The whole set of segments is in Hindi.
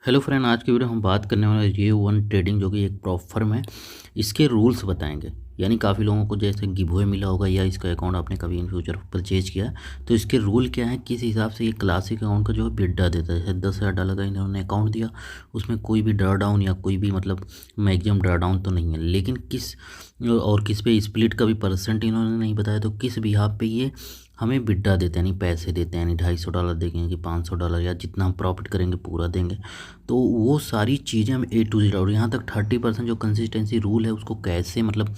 हेलो फ्रेंड, आज की वीडियो हम बात करने वाले हैं J1 ट्रेडिंग, जो कि एक प्रॉप फर्म है। इसके रूल्स बताएंगे। यानी काफ़ी लोगों को जैसे गिव मिला होगा या इसका अकाउंट आपने कभी इन फ्यूचर परचेज किया है, तो इसके रूल क्या है, किस हिसाब से ये क्लासिक अकाउंट का जो है बिड्डा देता है। जैसे $10,000 का इन्होंने अकाउंट दिया, उसमें कोई भी ड्रा डाउन या कोई भी मतलब मैक्सिमम ड्रा डाउन तो नहीं है, लेकिन किस और किस पे स्प्लिट का भी परसेंट इन्होंने नहीं बताया, तो किस बिहाफ पे ये हमें बिड्डा देते हैं, यानी पैसे देते हैं, यानी $250 देंगे कि $500 या जितना हम प्रॉफिट करेंगे पूरा देंगे। तो वो सारी चीज़ें हम A to Z, और यहाँ तक 30% जो कंसिस्टेंसी रूल है उसको कैसे मतलब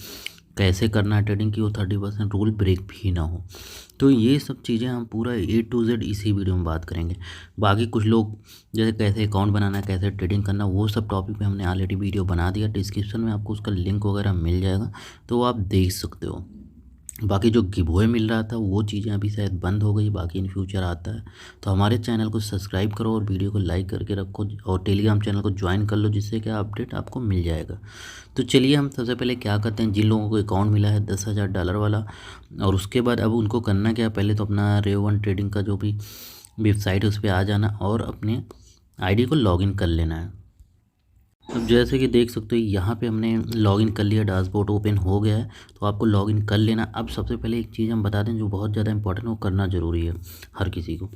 कैसे करना है ट्रेडिंग की, वो 30% रूल ब्रेक भी ना हो। तो ये सब चीज़ें हम पूरा A to Z इसी वीडियो में बात करेंगे। बाकी कुछ लोग जैसे कैसे अकाउंट बनाना है, कैसे ट्रेडिंग करना, वो सब टॉपिक पे हमने ऑलरेडी वीडियो बना दिया। डिस्क्रिप्शन में आपको उसका लिंक वगैरह मिल जाएगा, तो वो आप देख सकते हो। बाकी जो गिवअवे मिल रहा था वो चीज़ें अभी शायद बंद हो गई, बाकी इन फ्यूचर आता है। तो हमारे चैनल को सब्सक्राइब करो और वीडियो को लाइक करके रखो, और टेलीग्राम चैनल को ज्वाइन कर लो, जिससे क्या अपडेट आपको मिल जाएगा। तो चलिए हम सबसे पहले क्या करते हैं, जिन लोगों को अकाउंट मिला है $10,000 वाला, और उसके बाद अब उनको करना क्या, पहले तो अपना J1 ट्रेडिंग का जो भी वेबसाइट है उस पर आ जाना और अपने आईडी को लॉगिन कर लेना है। अब जैसे कि देख सकते हो यहाँ पे हमने लॉगिन कर लिया, डैशबोर्ड ओपन हो गया है, तो आपको लॉगिन कर लेना। अब सबसे पहले एक चीज़ हम बता दें जो बहुत ज़्यादा इंपॉर्टेंट है, वो करना ज़रूरी है हर किसी को।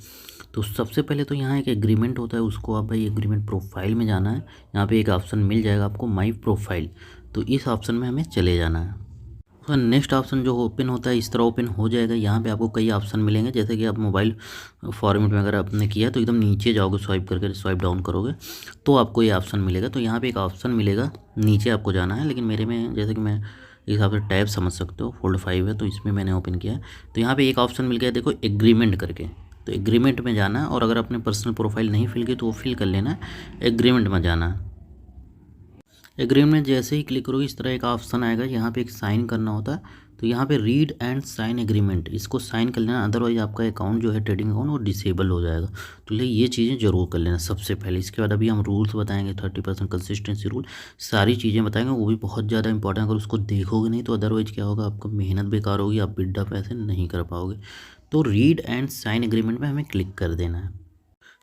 तो सबसे पहले तो यहाँ एक एग्रीमेंट होता है, उसको आप भाई एग्रीमेंट प्रोफाइल में जाना है। यहाँ पे एक ऑप्शन मिल जाएगा आपको, माई प्रोफाइल, तो इस ऑप्शन में हमें चले जाना है। तो नेक्स्ट ऑप्शन जो ओपन होता है इस तरह ओपन हो जाएगा। यहाँ पे आपको कई ऑप्शन मिलेंगे, जैसे कि आप मोबाइल फॉर्मेट में अगर आपने किया तो एकदम नीचे जाओगे, स्वाइप करके स्वाइप डाउन करोगे तो आपको ये ऑप्शन मिलेगा। तो यहाँ पे एक ऑप्शन मिलेगा, नीचे आपको जाना है, लेकिन मेरे में जैसे कि मैं इस हिसाब से टैब समझ सकते हो, फोल्ड 5 है तो इसमें मैंने ओपन किया है। तो यहाँ पर एक ऑप्शन मिल गया, देखो एग्रीमेंट करके, तो एग्रीमेंट में जाना है। और अगर अपने पर्सनल प्रोफाइल नहीं फिल की तो वो फिल कर लेना है, एग्रीमेंट में जाना है। एग्रीमेंट में जैसे ही क्लिक करोगे इस तरह एक ऑप्शन आएगा, यहाँ पे एक साइन करना होता है। तो यहाँ पे रीड एंड साइन एग्रीमेंट, इसको साइन कर लेना, अदरवाइज आपका अकाउंट जो है ट्रेडिंग अकाउंट वो डिसेबल हो जाएगा। तो ये चीज़ें जरूर कर लेना सबसे पहले। इसके बाद अभी हम रूल्स बताएंगे, 30% कंसिस्टेंसी रूल, सारी चीज़ें बताएंगे, वो भी बहुत ज़्यादा इंपॉर्टेंट। अगर उसको देखोगे नहीं तो अदरवाइज क्या होगा, आपका मेहनत बेकार होगी, आप बिड्डा पैसे नहीं कर पाओगे। तो रीड एंड साइन एग्रीमेंट में हमें क्लिक कर देना है।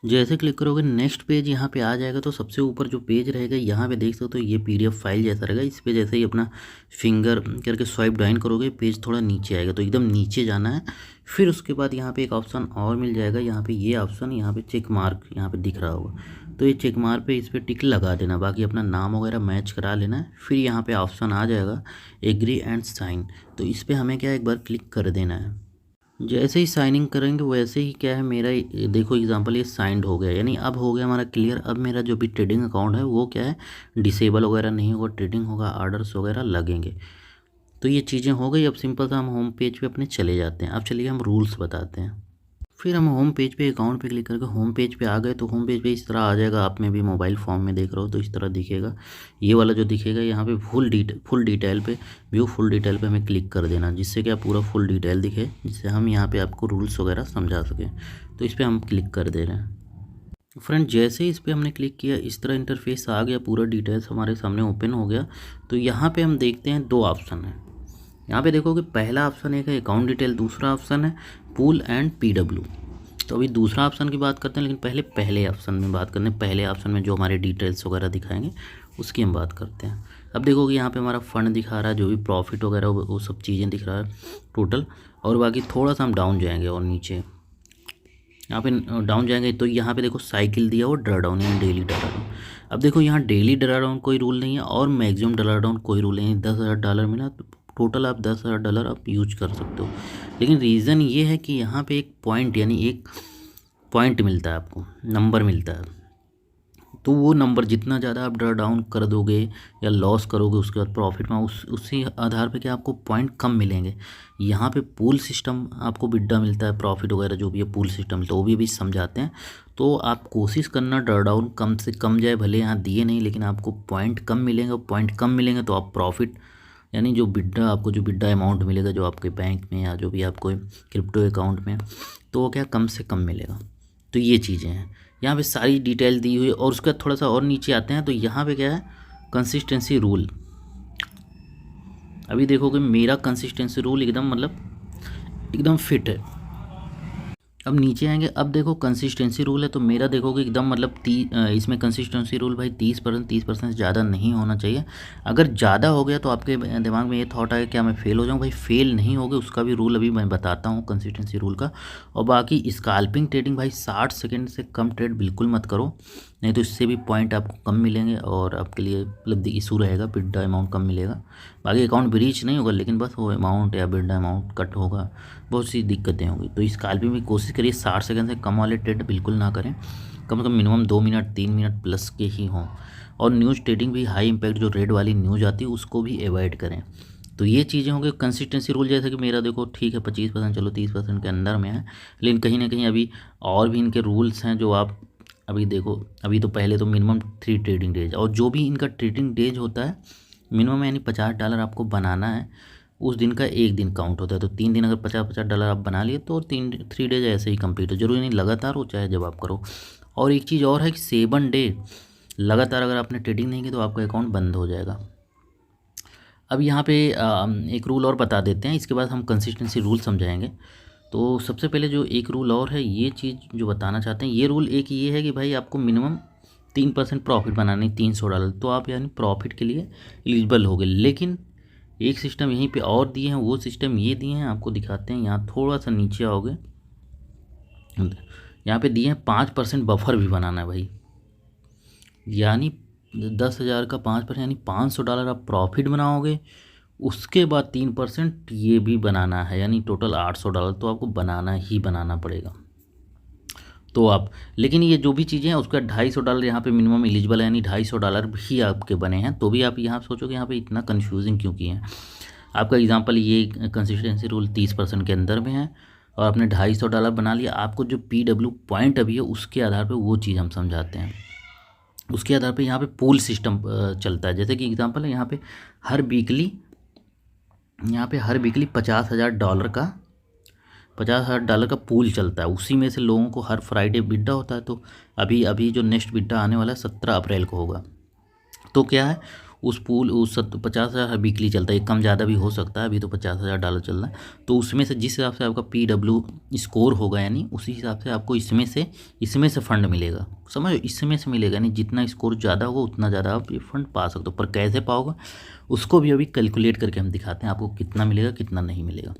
जैसे क्लिक करोगे नेक्स्ट पेज यहाँ पे आ जाएगा। तो सबसे ऊपर जो पेज रहेगा यहाँ पे देख सकते हो, ये PDF फाइल जैसा रहेगा। इस पे जैसे ही अपना फिंगर करके स्वाइप डाउन करोगे पेज थोड़ा नीचे आएगा, तो एकदम नीचे जाना है। फिर उसके बाद यहाँ पे एक ऑप्शन और मिल जाएगा, यहाँ पे ये ऑप्शन, यहाँ पे चेक मार्क यहाँ पे दिख रहा होगा, तो ये चेक मार्क पे इस पर टिक लगा देना, बाकी अपना नाम वगैरह मैच करा लेना है। फिर यहाँ पे ऑप्शन आ जाएगा एग्री एंड साइन, तो इस पर हमें क्या एक बार क्लिक कर देना है। जैसे ही साइनिंग करेंगे वैसे ही क्या है, मेरा देखो एग्जांपल ये साइंड हो गया, यानी अब हो गया हमारा क्लियर। अब मेरा जो भी ट्रेडिंग अकाउंट है वो क्या है, डिसेबल वगैरह नहीं होगा, ट्रेडिंग होगा, ऑर्डर्स वगैरह लगेंगे। तो ये चीज़ें हो गई। अब सिंपल सा हम होम पेज पे अपने चले जाते हैं। अब चलिए हम रूल्स बताते हैं। फिर हम होम पेज पे अकाउंट पे क्लिक करके होम पेज पे आ गए। तो होम पेज पे इस तरह आ जाएगा, आप में भी मोबाइल फॉर्म में देख रहे हो तो इस तरह दिखेगा। ये वाला जो दिखेगा यहाँ पे फुल डिटेल पे, व्यू फुल डिटेल पे हमें क्लिक कर देना, जिससे कि आप पूरा फुल डिटेल दिखे, जिससे हम यहाँ पे आपको रूल्स वगैरह समझा सकें। तो इस पर हम क्लिक कर दे रहे हैं। फ्रेंड जैसे ही इस पर हमने क्लिक किया इस तरह इंटरफेस आ गया, पूरा डिटेल्स हमारे सामने ओपन हो गया। तो यहाँ पे हम देखते हैं दो ऑप्शन है। यहाँ पे देखोगे पहला ऑप्शन एक है अकाउंट डिटेल, दूसरा ऑप्शन है पूल एंड PW। तो अभी दूसरा ऑप्शन की बात करते हैं, लेकिन पहले ऑप्शन में बात करते हैं। पहले ऑप्शन में जो हमारे डिटेल्स वगैरह दिखाएंगे उसकी हम बात करते हैं। अब देखोगे यहाँ पे हमारा फंड दिखा रहा है, जो भी प्रॉफिट वगैरह वो सब चीज़ें दिख रहा है टोटल। और बाकी थोड़ा सा हम डाउन जाएंगे और नीचे यहाँ पे डाउन जाएंगे तो यहाँ पे देखो साइकिल दिया वो ड्रा डाउन, यानी डेली ड्रा डाउन। अब देखो यहाँ डेली ड्रा डाउन कोई रूल नहीं है और मैक्सिमम ड्रा डाउन कोई रूल नहीं है। $10,000 मिला तो टोटल आप $10,000 आप यूज कर सकते हो। लेकिन रीज़न ये है कि यहाँ पे एक पॉइंट, यानी एक पॉइंट मिलता है, आपको नंबर मिलता है। तो वो नंबर जितना ज़्यादा आप ड्रा डाउन कर दोगे या लॉस करोगे उसके बाद प्रॉफिट में, उसी आधार पे क्या आपको पॉइंट कम मिलेंगे। यहाँ पे पूल सिस्टम आपको बिड्डा मिलता है, प्रॉफिट वगैरह जो भी है पूल सिस्टम, तो वो भी अभी समझाते हैं। तो आप कोशिश करना ड्रा डाउन कम से कम जाए, भले यहाँ दिए नहीं लेकिन आपको पॉइंट कम मिलेंगे। पॉइंट कम मिलेंगे तो आप प्रॉफिट, यानी जो बिड्डा आपको जो बिड्डा अमाउंट मिलेगा जो आपके बैंक में या जो भी आपको क्रिप्टो अकाउंट में, तो वो क्या कम से कम मिलेगा। तो ये चीज़ें हैं, यहाँ पे सारी डिटेल दी हुई है। और उसका थोड़ा सा और नीचे आते हैं तो यहाँ पे क्या है, कंसिस्टेंसी रूल। अभी देखोगे मेरा कंसिस्टेंसी रूल एकदम मतलब एकदम फिट है। अब नीचे आएंगे, अब देखो कंसिस्टेंसी रूल है, तो मेरा देखोगे एकदम मतलब इसमें कंसिस्टेंसी रूल भाई 30%, 30% से ज़्यादा नहीं होना चाहिए। अगर ज़्यादा हो गया तो आपके दिमाग में ये थॉट आएगा क्या मैं फ़ेल हो जाऊँ, भाई फेल नहीं होगे, उसका भी रूल अभी मैं बताता हूँ कंसिस्टेंसी रूल का। और बाकी स्काल्पिंग ट्रेडिंग भाई 60 सेकेंड से कम ट्रेड बिल्कुल मत करो, नहीं तो इससे भी पॉइंट आपको कम मिलेंगे और आपके लिए मतलब इशू रहेगा, बिड्डा अमाउंट कम मिलेगा। बाकी अकाउंट ब्रीच नहीं होगा, लेकिन बस वो अमाउंट या बिड्डा अमाउंट कट होगा, बहुत सी दिक्कतें होंगी। तो स्काल्पिंग में कोशिश करिए 60 सेकंड से कम वाले ट्रेड बिल्कुल ना करें, कम से कम मिनिमम 2 मिनट 3 मिनट प्लस के ही हों। और न्यूज़ ट्रेडिंग भी हाई इम्पैक्ट जो रेड वाली न्यूज़ आती है उसको भी अवॉइड करें। तो ये चीज़ें होंगी कंसिस्टेंसी रूल, जैसे कि मेरा देखो ठीक है 25% चलो 30% के अंदर में है, लेकिन कहीं ना कहीं अभी और भी इनके रूल्स हैं जो आप अभी देखो। अभी तो पहले तो मिनिमम 3 ट्रेडिंग डेज, और जो भी इनका ट्रेडिंग डेज होता है मिनिमम यानी $50 आपको बनाना है, उस दिन का एक दिन काउंट होता है। तो 3 दिन अगर $50 आप बना लिए तो 3 डेज ऐसे ही कंप्लीट हो, जरूरी नहीं लगातार हो, चाहे जब आप करो। और एक चीज़ और है कि 7 डे लगातार अगर आपने ट्रेडिंग नहीं की तो आपका अकाउंट बंद हो जाएगा। अब यहाँ पे एक रूल और बता देते हैं, इसके बाद हम कंसिस्टेंसी रूल समझाएंगे। तो सबसे पहले जो एक रूल और है, ये चीज़ जो बताना चाहते हैं, ये रूल एक ये है कि भाई आपको मिनिमम 3% प्रॉफिट बनाना है, $300, तो आप यानी प्रॉफिट के लिए एलिजिबल हो गए। लेकिन एक सिस्टम यहीं पे और दिए हैं, वो सिस्टम ये दिए हैं, आपको दिखाते हैं। यहाँ थोड़ा सा नीचे आओगे, यहाँ पे दिए हैं 5% बफर भी बनाना है भाई, यानी 10,000 का 5% यानी $500 आप प्रॉफिट बनाओगे, उसके बाद 3% ये भी बनाना है, यानी टोटल $800 तो आपको बनाना ही बनाना पड़ेगा। तो आप, लेकिन ये जो भी चीज़ें हैं उसका $250 यहाँ पे मिनिमम एलिजिबल है, यानी $250 भी आपके बने हैं। तो भी आप यहाँ सोचोगे यहाँ पे इतना कन्फ्यूजिंग क्यों किए हैं। आपका एग्जांपल ये कंसिस्टेंसी रूल 30% के अंदर में है और आपने $250 बना लिया, आपको जो PW पॉइंट अभी है उसके आधार पर वो चीज़ हम समझाते हैं। उसके आधार पर यहाँ पे पूल सिस्टम चलता है। जैसे कि एग्जांपल है, यहाँ पे हर वीकली $50,000 का पूल चलता है, उसी में से लोगों को हर फ्राइडे बिड्डा होता है। तो अभी जो नेक्स्ट बिड्डा आने वाला है 17 अप्रैल को होगा। तो क्या है, उस 50,000 वीकली चलता है, कम ज़्यादा भी हो सकता है, अभी तो $50,000 चल रहा है। तो उसमें से जिस हिसाब से आपका PW स्कोर होगा, यानी उसी हिसाब से आपको इसमें से फंड मिलेगा, समझो, इसमें से मिलेगा, यानी जितना स्कोर ज़्यादा होगा उतना ज़्यादा आप ये फंड पा सकते हो। पर कैसे पाओगे उसको भी अभी कैलकुलेट करके हम दिखाते हैं आपको कितना मिलेगा कितना नहीं मिलेगा।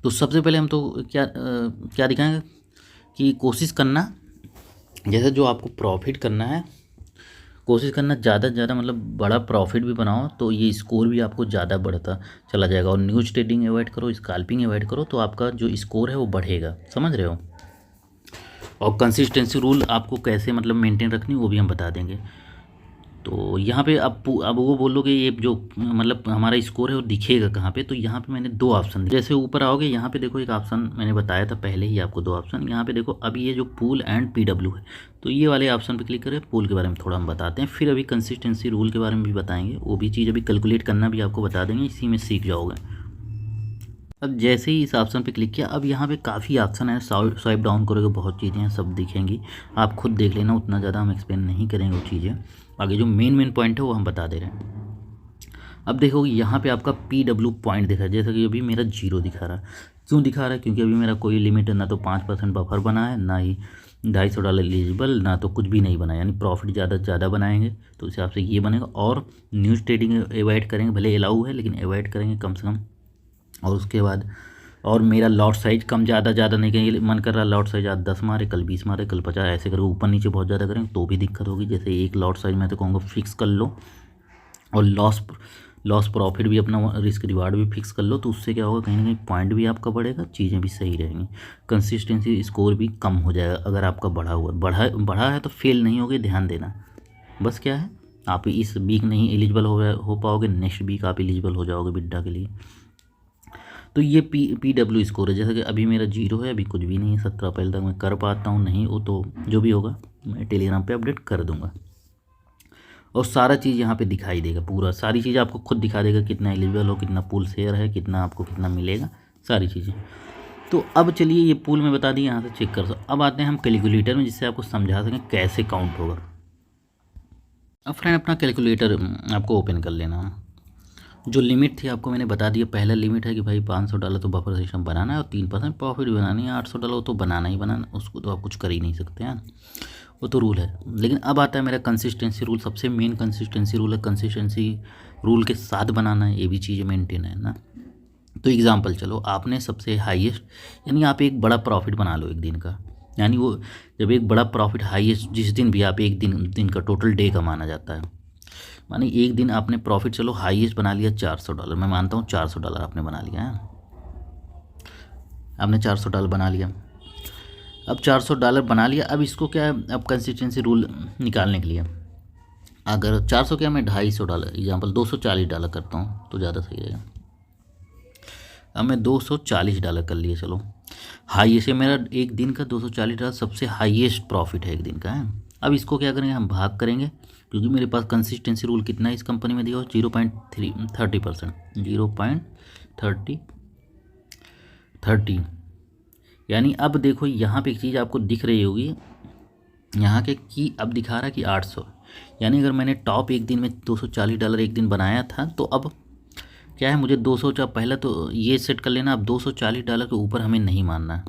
तो सबसे पहले हम तो क्या दिखाएंगे कि कोशिश करना, जैसे जो आपको प्रॉफिट करना है, कोशिश करना ज़्यादा से ज़्यादा मतलब बड़ा प्रॉफिट भी बनाओ, तो ये स्कोर भी आपको ज़्यादा बढ़ता चला जाएगा। और न्यूज़ ट्रेडिंग अवॉइड करो, स्काल्पिंग अवॉइड करो, तो आपका जो स्कोर है वो बढ़ेगा, समझ रहे हो। और कंसिस्टेंसी रूल आपको कैसे मतलब मेंटेन रखनी वो भी हम बता देंगे। तो यहाँ पे अब वो बोलोगे ये जो मतलब हमारा स्कोर है वो दिखेगा कहाँ पे, तो यहाँ पे मैंने 2 ऑप्शन दिए। जैसे ऊपर आओगे यहाँ पे देखो एक ऑप्शन मैंने बताया था पहले ही आपको, 2 ऑप्शन यहाँ पे देखो। अभी ये जो पूल एंड PW है, तो ये वाले ऑप्शन पे क्लिक करें। पूल के बारे में थोड़ा हम बताते हैं, फिर अभी कंसिस्टेंसी रूल के बारे में भी बताएंगे, वो भी चीज़ अभी कैलकुलेट करना भी आपको बता देंगे, इसी में सीख जाओगे। अब जैसे ही इस ऑप्शन पे क्लिक किया, अब यहाँ पे काफ़ी ऑप्शन है, स्वाइप डाउन करोगे बहुत चीज़ें हैं, सब दिखेंगी, आप खुद देख लेना, उतना ज़्यादा हम एक्सप्लेन नहीं करेंगे वो चीज़ें। आगे जो मेन पॉइंट है वो हम बता दे रहे हैं। अब देखो यहाँ पे आपका PW पॉइंट दिखा है, जैसा कि अभी मेरा 0 दिखा रहा है। क्यों दिखा रहा है, क्योंकि अभी मेरा कोई लिमिट ना तो 5% बफर बना है, ना ही $250 एलिजिबल, ना तो कुछ भी नहीं बना, यानी प्रॉफिट ज़्यादा से ज़्यादा बनाएंगे तो उस हिसाब से ये बनेगा। और न्यूज़ ट्रेडिंग अवॉइड करेंगे, भले अलाउ है लेकिन अवॉइड करेंगे कम से कम। और उसके बाद और मेरा लॉट साइज कम ज़्यादा नहीं करेंगे, मन कर रहा है लॉट साइज आज 10 मारे, कल 20 मारे, कल 50, ऐसे करके ऊपर नीचे बहुत ज़्यादा करेंगे तो भी दिक्कत होगी। जैसे एक लॉट साइज मैं तो कहूँगा फिक्स कर लो, और लॉस प्रॉफिट भी अपना रिस्क रिवार्ड भी फिक्स कर लो, तो उससे क्या होगा, कहीं ना कहीं पॉइंट भी आपका बढ़ेगा, चीज़ें भी सही रहेंगी, कंसिस्टेंसी स्कोर भी कम हो जाएगा। अगर आपका बढ़ा है तो फेल नहीं होगे, ध्यान देना। बस क्या है, आप इस वीक नहीं एलिजिबल हो पाओगे, नेक्स्ट वीक आप एलिजिबल हो जाओगे बिड्डा के लिए। तो ये PW स्कोर है, जैसे कि अभी मेरा 0 है, अभी कुछ भी नहीं है, 17 अप्रैल तक मैं कर पाता हूँ नहीं, वो तो जो भी होगा मैं टेलीग्राम पे अपडेट कर दूँगा। और सारा चीज़ यहाँ पे दिखाई देगा, पूरा सारी चीज़ आपको खुद दिखा देगा, कितना एलिजिबल हो, कितना पूल शेयर है, कितना आपको कितना मिलेगा, सारी चीज़ें। तो अब चलिए ये पूल में बता दिए, यहाँ से चेक कर सकते। अब आते हैं हम कैलकुलेटर में, जिससे आपको समझा सकें कैसे काउंट होगा। अब फ्रेंड अपना कैलकुलेटर आपको ओपन कर लेना। जो लिमिट थी आपको मैंने बता दिया। पहला लिमिट है कि भाई $500 तो बफर सिस्टम बनाना है और 3% प्रॉफिट बनानी है। $800 तो बनाना ही बनाना, उसको तो आप कुछ कर ही नहीं सकते हैं, वो तो रूल है। लेकिन अब आता है मेरा कंसिस्टेंसी रूल। सबसे मेन कंसिस्टेंसी रूल है, कंसिस्टेंसी रूल के साथ बनाना है, ये भी चीज़ें मेंटेन है ना। तो एग्जांपल चलो, आपने सबसे हाईएस्ट, यानी आप एक बड़ा प्रॉफिट बना लो एक दिन का, यानी वो जब एक बड़ा प्रॉफिट हाईएस्ट, जिस दिन भी आप एक दिन का टोटल डे का माना जाता है, माने एक दिन आपने प्रॉफिट चलो हाईएस्ट बना लिया $400, मैं मानता हूँ $400 आपने बना लिया है, आपने $400 बना लिया। अब $400 बना लिया, अब इसको क्या है, अब कंसिस्टेंसी रूल निकालने के लिए अगर 400 क्या, मैं $250 एग्जाम्पल $240 करता हूँ तो ज़्यादा सही रहेगा। अब मैं $240 कर लिए, चलो हाईएस्ट है मेरा एक दिन का $240, सबसे हाईएस्ट प्रॉफिट है एक दिन का है। अब इसको क्या करेंगे, हम भाग करेंगे, क्योंकि मेरे पास कंसिस्टेंसी रूल कितना है इस कंपनी में दिया हो, 0.30%, 0.30, यानी अब देखो यहाँ पे एक चीज़ आपको दिख रही होगी, यहाँ के की अब दिखा रहा है कि 800, यानी अगर मैंने टॉप एक दिन में $240 एक दिन बनाया था, तो अब क्या है, मुझे 200 पहले तो ये सेट कर लेना, अब $240 के ऊपर हमें नहीं मानना है,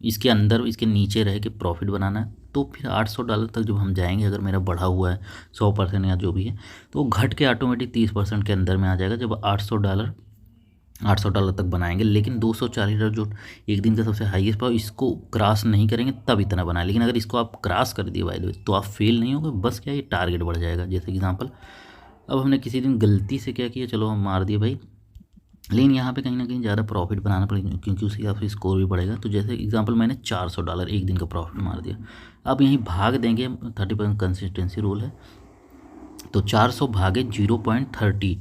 इसके अंदर इसके नीचे रह के प्रॉफिट बनाना है। तो फिर $800 तक जब हम जाएंगे, अगर मेरा बढ़ा हुआ है 100% या जो भी है, तो वो घट के ऑटोमेटिक 30% के अंदर में आ जाएगा जब $800 तक बनाएंगे। लेकिन $240 जो एक दिन का सबसे हाईएस्ट पावर, इसको क्रॉस नहीं करेंगे तब इतना बनाए। लेकिन अगर इसको आप क्रॉस कर दिए बाय द वे, तो आप फेल नहीं होगे, बस क्या ये टारगेट बढ़ जाएगा। जैसे एग्जांपल, अब हमने किसी दिन गलती से क्या किया, चलो हम मार दिए भाई, लेकिन यहाँ पे कहीं ना कहीं ज़्यादा प्रॉफिट बनाना पड़ेगा, क्योंकि उसी हिसाब से स्कोर भी बढ़ेगा। तो जैसे एग्जांपल मैंने $400 एक दिन का प्रॉफिट मार दिया, अब यहीं भाग देंगे, 30% कंसिस्टेंसी रूल है, तो 400 भागे 0.30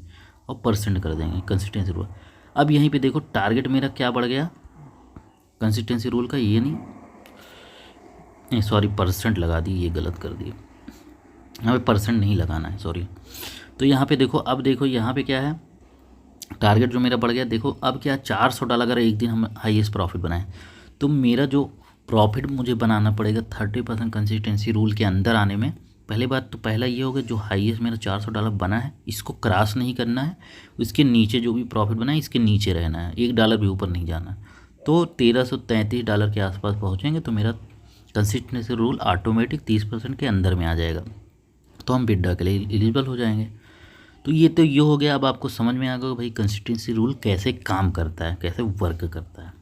और परसेंट कर देंगे कंसिस्टेंसी रूल। अब यहीं पे देखो टारगेट मेरा क्या बढ़ गया कंसिस्टेंसी रूल का, ये नहीं सॉरी परसेंट लगा दी, ये गलत कर दिए, यहाँ पे परसेंट नहीं लगाना है, सॉरी। तो यहाँ पे देखो, अब देखो यहाँ पे क्या है, टारगेट जो मेरा बढ़ गया। देखो अब क्या, $400 अगर एक दिन हम हाईएस्ट प्रॉफिट बनाएं, तो मेरा जो प्रॉफिट मुझे बनाना पड़ेगा 30% कंसिस्टेंसी रूल के अंदर आने में। पहली बात तो पहला ये होगा, जो हाईएस्ट मेरा $400 बना है, इसको क्रॉस नहीं करना है, इसके नीचे जो भी प्रॉफिट बना है इसके नीचे रहना है, $1 भी ऊपर नहीं जाना। तो $1333 के आसपास पहुँचेंगे तो मेरा कंसिस्टेंसी रूल ऑटोमेटिक 30% के अंदर में आ जाएगा, तो हम विड्रॉ के लिए एलिजिबल हो जाएंगे। तो ये हो गया। अब आपको समझ में आ गया भाई कंसिस्टेंसी रूल कैसे काम करता है, कैसे वर्क करता है।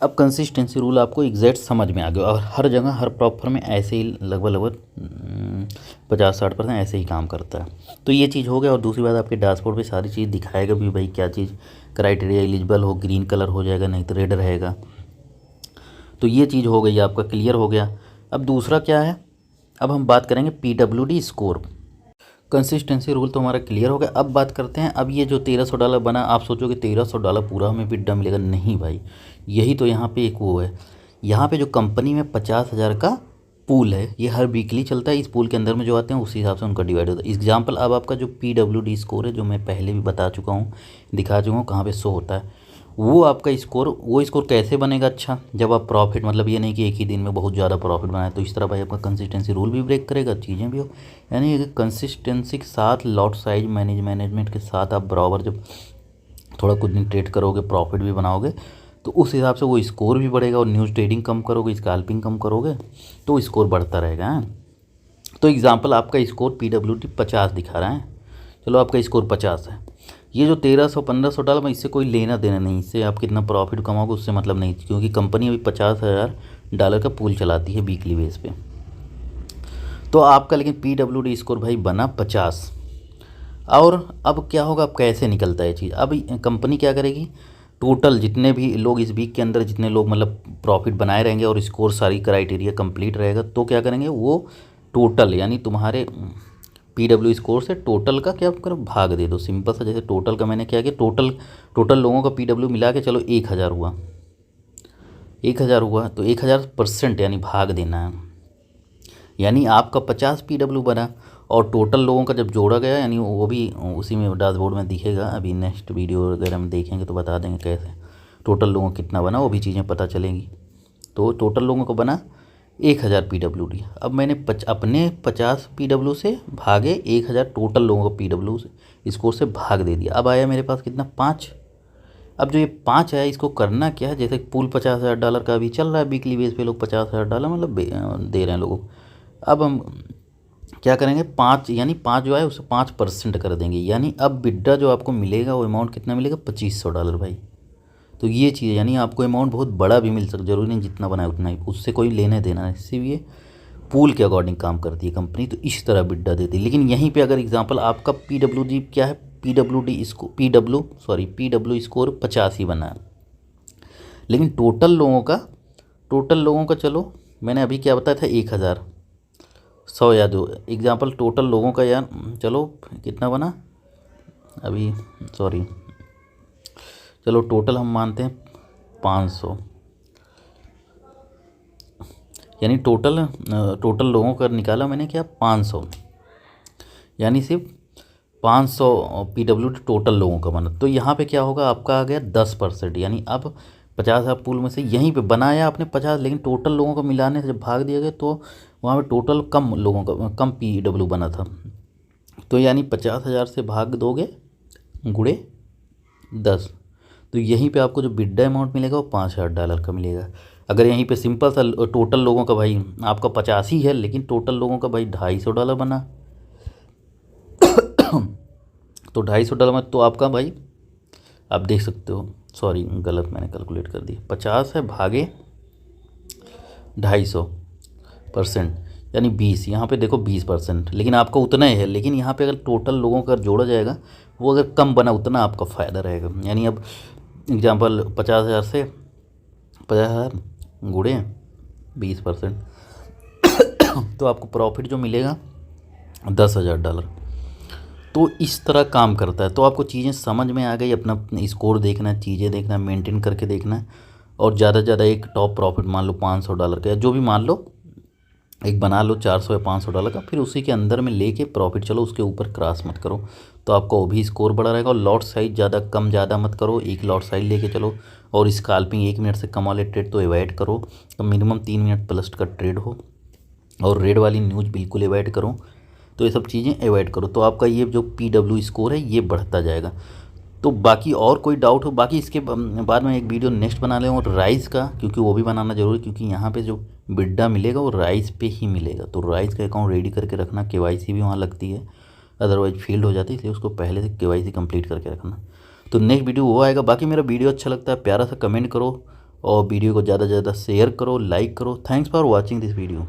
अब कंसिस्टेंसी रूल आपको एग्जैक्ट समझ में आ गया, और हर जगह हर प्रॉपर में ऐसे ही लगभग 50-60% ऐसे ही काम करता है। तो ये चीज़ हो गया। और दूसरी बात, आपके डैशबोर्ड पे सारी चीज़ दिखाएगा भी भाई क्या चीज़ क्राइटेरिया एलिजिबल हो, ग्रीन कलर हो जाएगा, नहीं तो रेड रहेगा। तो ये चीज़ हो गई, आपका क्लियर हो गया। अब दूसरा क्या है, अब हम बात करेंगे PWD स्कोर। कंसिस्टेंसी रूल तो हमारा क्लियर हो गया। अब बात करते हैं, अब ये जो $1300 बना, आप सोचोगे $1300 पूरा हमें विड्रॉ मिलेगा, नहीं भाई, यही तो यहाँ पे एक वो है, यहाँ पे जो कंपनी में 50,000 का पूल है, ये हर वीकली चलता है। इस पूल के अंदर में जो आते हैं उसी हिसाब से उनका डिवाइड होता है। एग्जाम्पल, अब आपका जो PWD स्कोर है, जो मैं पहले भी बता चुका हूँ, दिखा चुका हूँ कहाँ पे शो होता है, वो आपका स्कोर, वो स्कोर कैसे बनेगा, अच्छा जब आप प्रॉफिट, मतलब ये नहीं कि एक ही दिन में बहुत ज़्यादा प्रॉफिट बनाए, तो इस तरह भाई आपका कंसिस्टेंसी रूल भी ब्रेक करेगा, चीज़ें भी हो, यानी कंसिस्टेंसी के साथ लॉट साइज मैनेजमेंट के साथ आप बराबर जब थोड़ा कुछ दिन ट्रेड करोगे, प्रॉफिट भी बनाओगे, तो उस हिसाब से वो स्कोर भी बढ़ेगा। और न्यूज़ ट्रेडिंग कम करोगे, स्कैल्पिंग कम करोगे, तो स्कोर बढ़ता रहेगा। तो एग्जाम्पल, आपका स्कोर PWD 50 दिखा रहा है, चलो आपका स्कोर 50 है। ये जो $1300-1500 में, इससे कोई लेना देना नहीं, इससे आप कितना प्रॉफिट कमाओगे उससे मतलब नहीं, क्योंकि कंपनी अभी $50,000 का पूल चलाती है वीकली बेस पे। तो आपका लेकिन PWD स्कोर भाई बना 50। और अब क्या होगा, अब कैसे निकलता है चीज़, अब कंपनी क्या करेगी, टोटल जितने भी लोग इस वीक के अंदर, जितने लोग मतलब प्रॉफिट बनाए रहेंगे और स्कोर सारी क्राइटेरिया कंप्लीट रहेगा, तो क्या करेंगे, वो टोटल, यानी तुम्हारे PW स्कोर से टोटल का क्या करो, भाग दे दो। सिंपल सा, जैसे टोटल का मैंने क्या किया, टोटल लोगों का PW मिला के चलो 1000 हुआ, 1000 हुआ, तो 1000% यानी भाग देना है, यानी आपका 50 PW बना। और टोटल लोगों का जब जोड़ा गया, यानी वो भी उसी में डैशबोर्ड में दिखेगा, अभी नेक्स्ट वीडियो वगैरह में देखेंगे तो बता देंगे कैसे टोटल लोगों कितना बना, वो भी चीज़ें पता चलेंगी। तो टोटल लोगों को बना 1000 PWD। अब मैंने अपने 50 PW से भागे 1000 टोटल लोगों का PW स्कोर से भाग दे दिया। अब आया मेरे पास कितना, 5। अब जो ये 5 आया इसको करना क्या है, जैसे पूल $50,000 का अभी चल रहा है, वीकली बेस पे लोग $50,000 मतलब दे रहे हैं लोगों को। अब हम क्या करेंगे, 5 यानी 5 जो है उससे 5% कर देंगे, यानी अब बिड्डा जो आपको मिलेगा वो अमाउंट कितना मिलेगा, $2500 भाई। तो ये चीज़ यानी आपको अमाउंट बहुत बड़ा भी मिल सकता, जरूरी नहीं जितना बनाए उतना ही, उससे कोई लेने देना है। इसीलिए पूल के अकॉर्डिंग काम करती है कंपनी, तो इस तरह बिड्डा देती है। लेकिन यहीं पे अगर एग्जांपल आपका PWD क्या है, PW स्कोर 50 ही बना है, लेकिन टोटल लोगों का चलो मैंने अभी क्या बताया था 1000 100 या 2 एग्जांपल टोटल लोगों का यार, चलो कितना बना अभी, सॉरी चलो टोटल हम मानते हैं 500, यानी टोटल लोगों का निकाला मैंने क्या 500, यानी सिर्फ 500 PWD टोटल लोगों का बना। तो यहाँ पे क्या होगा, आपका आ गया 10%, यानी अब 50,000 पूल में से यहीं पे बनाया आपने 50, लेकिन टोटल लोगों को मिलाने से जब भाग दिया गया तो वहाँ पे टोटल कम लोगों का कम PW बना था। तो यानी 50,000 से भाग दोगे गुणे 10, तो यहीं पे आपको जो बिड्डा अमाउंट मिलेगा वो $5,000 का मिलेगा। अगर यहीं पे सिंपल सा टोटल लोगों का भाई आपका 85 है, लेकिन टोटल लोगों का भाई $250 बना, तो $250 में तो आपका भाई आप देख सकते हो, सॉरी गलत मैंने कैलकुलेट कर दिया, 50 है भागे 250%, यानी 20, यहाँ पे देखो 20%, लेकिन आपका उतना ही है। लेकिन यहाँ पे अगर टोटल लोगों का जोड़ा जाएगा वो अगर कम बना उतना आपका फ़ायदा रहेगा। यानी अब एग्जांपल 50,000 से 50,000 गुणे 20%, तो आपको प्रॉफिट जो मिलेगा $10,000। तो इस तरह काम करता है। तो आपको चीज़ें समझ में आ गई, अपना स्कोर देखना है, चीज़ें देखना है, मेंटेन करके देखना है, और ज़्यादा से ज़्यादा एक टॉप प्रॉफिट मान लो $500 का, या जो भी मान लो एक बना लो 400 या $500 का, फिर उसी के अंदर में लेके प्रॉफिट चलो, उसके ऊपर क्रॉस मत करो, तो आपका वो भी स्कोर बड़ा रहेगा। और लॉट साइज ज़्यादा कम ज़्यादा मत करो, एक लॉट साइज लेके चलो। और स्काल्पिंग 1 मिनट से कम वाले ट्रेड तो अवॉइड करो, तो मिनिमम 3 मिनट प्लस का ट्रेड हो, और रेड वाली न्यूज़ बिल्कुल अवॉइड करो। तो ये सब चीज़ें अवॉइड करो, तो आपका ये जो PW स्कोर है ये बढ़ता जाएगा। तो बाकी और कोई डाउट हो, बाकी इसके बाद में एक वीडियो नेक्स्ट बना लें और राइस का, क्योंकि वो भी बनाना जरूरी, क्योंकि यहाँ पे जो बिड्डा मिलेगा वो राइस पे ही मिलेगा। तो राइस का अकाउंट रेडी करके रखना, KYC भी वहाँ लगती है, अदरवाइज फील्ड हो जाती है, इसलिए उसको पहले से KYC कंप्लीट करके रखना। तो नेक्स्ट वीडियो वो आएगा। बाकी मेरा वीडियो अच्छा लगता है प्यारा सा कमेंट करो, और वीडियो को ज़्यादा से ज़्यादा शेयर करो, लाइक करो। Thanks for watching this video.